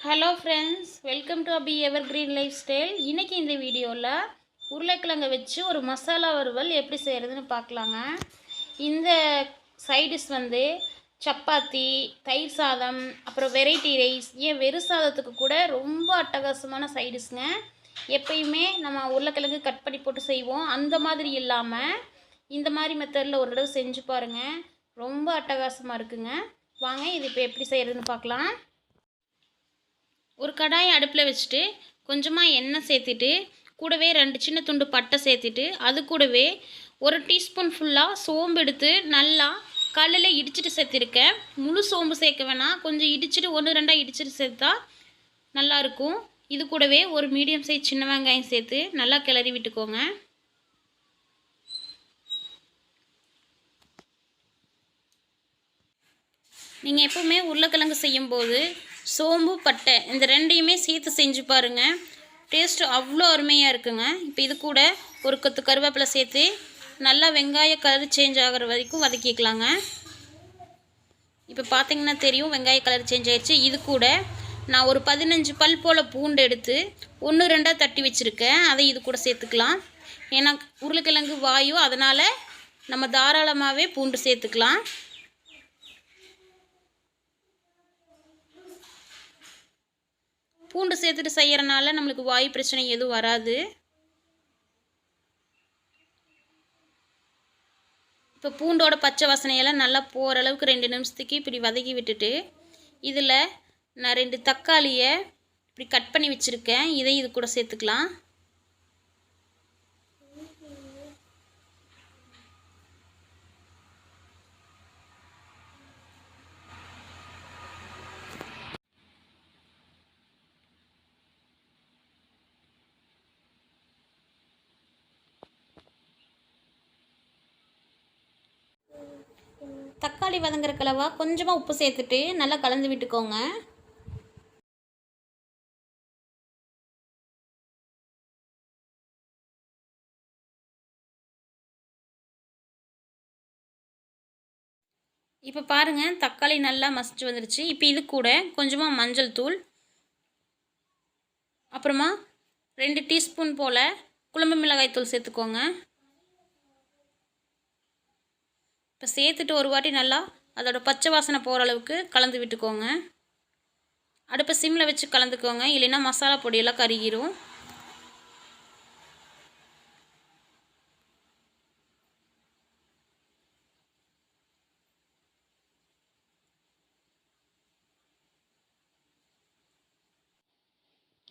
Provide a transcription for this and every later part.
Hello friends, welcome to Abhi evergreen lifestyle. இன்றைக்கி இந்த வீடியோவில் உருளைக்கிழங்கை வச்சு ஒரு மசாலா வறுவல் எப்படி செய்கிறதுன்னு பார்க்கலாங்க. இந்த சைடிஷ் சப்பாத்தி, தயிர் சாதம், அப்புறம் வெரைட்டி ரைஸ், ஏன் வெறும் சாதத்துக்கு கூட ரொம்ப அட்டகாசமான சைடிஷ்ங்க. எப்பயுமே நம்ம உருளைக்கிழங்கு கட் பண்ணி போட்டு செய்வோம், அந்த மாதிரி இல்லாமல் இந்த மாதிரி மெத்தடில் ஒரு தடவை செஞ்சு பாருங்கள். ரொம்ப அட்டகாசமாக இருக்குங்க. வாங்க இது இப்போ எப்படி செய்கிறதுன்னு பார்க்கலாம். ஒரு கடாயை அடுப்பில் வச்சுட்டு கொஞ்சமாக எண்ணெய் சேர்த்துட்டு கூடவே 2 சின்ன துண்டு பட்டை சேர்த்துட்டு அது கூடவே 1 டீஸ்பூன் ஃபுல்லாக சோம்பு எடுத்து நல்லா கல்லில் இடிச்சிட்டு சேர்த்துருக்கேன். முழு சோம்பு சேர்க்க வேணாம், கொஞ்சம் இடிச்சிட்டு 1-2 இடிச்சிட்டு சேர்த்தா நல்லாயிருக்கும். இது கூடவே ஒரு மீடியம் சைஸ் சின்ன வெங்காயம் சேர்த்து நல்லா கிளறி விட்டுக்கோங்க. நீங்கள் எப்போவுமே உருளைக்கிழங்கு செய்யும்போது சோம்பு, பட்டை இந்த ரெண்டையுமே சேர்த்து செஞ்சு பாருங்கள். டேஸ்ட்டு அவ்வளோ அருமையாக இருக்குங்க. இப்போ இது கூட ஒரு கொத்து கருவேப்பிலை சேர்த்து நல்லா வெங்காய கலர் சேஞ்ச் ஆகிற வரைக்கும் வதக்கிக்கலாங்க. இப்போ பார்த்தீங்கன்னா தெரியும், வெங்காய கலர் சேஞ்ச் ஆகிடுச்சு. இது கூட நான் ஒரு 15 பல் போல் பூண்டு எடுத்து 1-2 தட்டி வச்சுருக்கேன். அதை இது கூட சேர்த்துக்கலாம். ஏன்னா உருளைக்கிழங்கு வாயு, அதனால் நம்ம தாராளமாகவே பூண்டு சேர்த்துக்கலாம். பூண்டு சேர்த்துட்டு செய்கிறனால நம்மளுக்கு வாயு பிரச்சனை எதுவும் வராது. இப்போ பூண்டோட பச்சை வாசனையெல்லாம் நல்லா போகிற அளவுக்கு 2 நிமிஷத்துக்கு இப்படி வதக்கி விட்டுட்டு இதில் நான் 2 தக்காளியை இப்படி கட் பண்ணி வச்சுருக்கேன். இதை இது கூட சேர்த்துக்கலாம். தக்காளி வதங்குற கலவா கொஞ்சமாக உப்பு சேர்த்துட்டு நல்லா கலந்து விட்டுக்கோங்க. இப்போ பாருங்கள், தக்காளி நல்லா மசிச்சு வந்துருச்சு. இப்போ இது கூட கொஞ்சமாக மஞ்சள் தூள், அப்புறமா 2 டீஸ்பூன் போல் குழம்பு மிளகாய் தூள் சேர்த்துக்கோங்க. இப்போ சேர்த்துட்டு ஒரு வாட்டி நல்லா அதோட பச்சை வாசனை போகிற அளவுக்கு கலந்து விட்டுக்கோங்க. அடுப்பை சிம்மில் வச்சு கலந்துக்கோங்க, இல்லைன்னா மசாலா பொடியெல்லாம் கருகிரும்.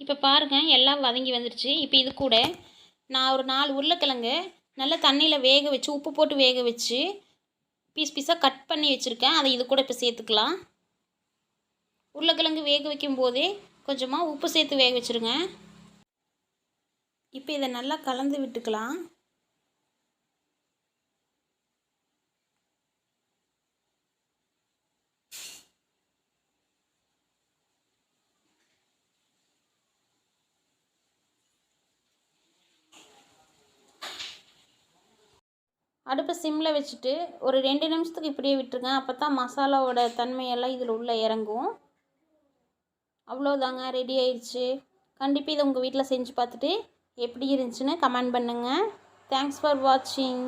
இப்போ பாருங்கள், எல்லாம் வதங்கி வந்துடுச்சு. இப்போ இது கூட நான் ஒரு 4 உருளைக்கிழங்கு நல்லா தண்ணியில் வேக வச்சு உப்பு போட்டு வேக வச்சு பீஸாக கட் பண்ணி வச்சுருக்கேன். அதை இது கூட இப்போ சேர்த்துக்கலாம். உருளைக்கிழங்கு வேக வைக்கும் போதே கொஞ்சமாக உப்பு சேர்த்து வேக வச்சுருங்க. இப்போ இதை நல்லா கலந்து விட்டுக்கலாம். அடுப்பை சிம்மில் வச்சுட்டு ஒரு 2 நிமிஷத்துக்கு இப்படியே விட்டுருங்க. அப்போ தான் மசாலாவோட தன்மையெல்லாம் இதில் உள்ளே இறங்கும். அவ்வளோதாங்க, ரெடி ஆயிடுச்சு. கண்டிப்பாக இதை உங்கள் வீட்டில் செஞ்சு பார்த்துட்டு எப்படி இருந்துச்சுன்னு கமெண்ட் பண்ணுங்கள். தேங்க்ஸ் ஃபார் வாட்சிங்.